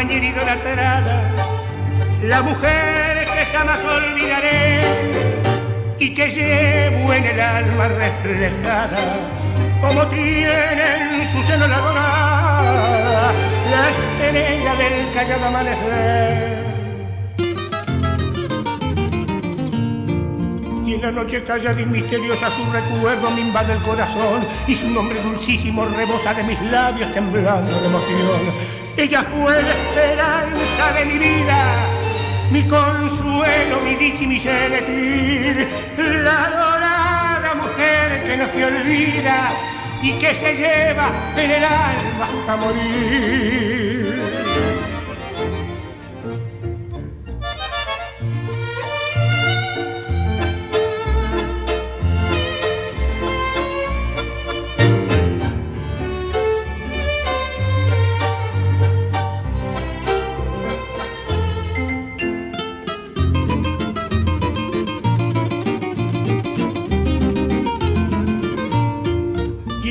compañera idolatrada, la mujer que jamás olvidaré y que llevo en el alma reflejada, como tiene en su seno la dorada, la estrella del callado amanecer. Y en la noche callada y misteriosa su recuerdo me invade el corazón y su nombre dulcísimo rebosa de mis labios temblando de emoción. Ella fue la esperanza de mi vida, mi consuelo, mi dicha y mi sentir, la adorada mujer que no se olvida y que se lleva en el alma hasta morir.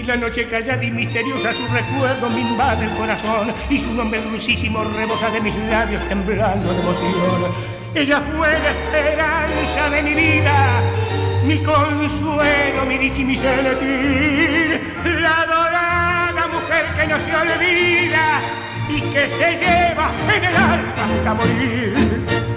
La noche callada y misteriosa su recuerdo me invade el corazón y su nombre dulcísimo rebosa de mis labios temblando de emoción. Ella fue la esperanza de mi vida, mi consuelo, mi dicha y mi sentir, la adorada mujer que no se olvida y que se lleva en el alma hasta morir.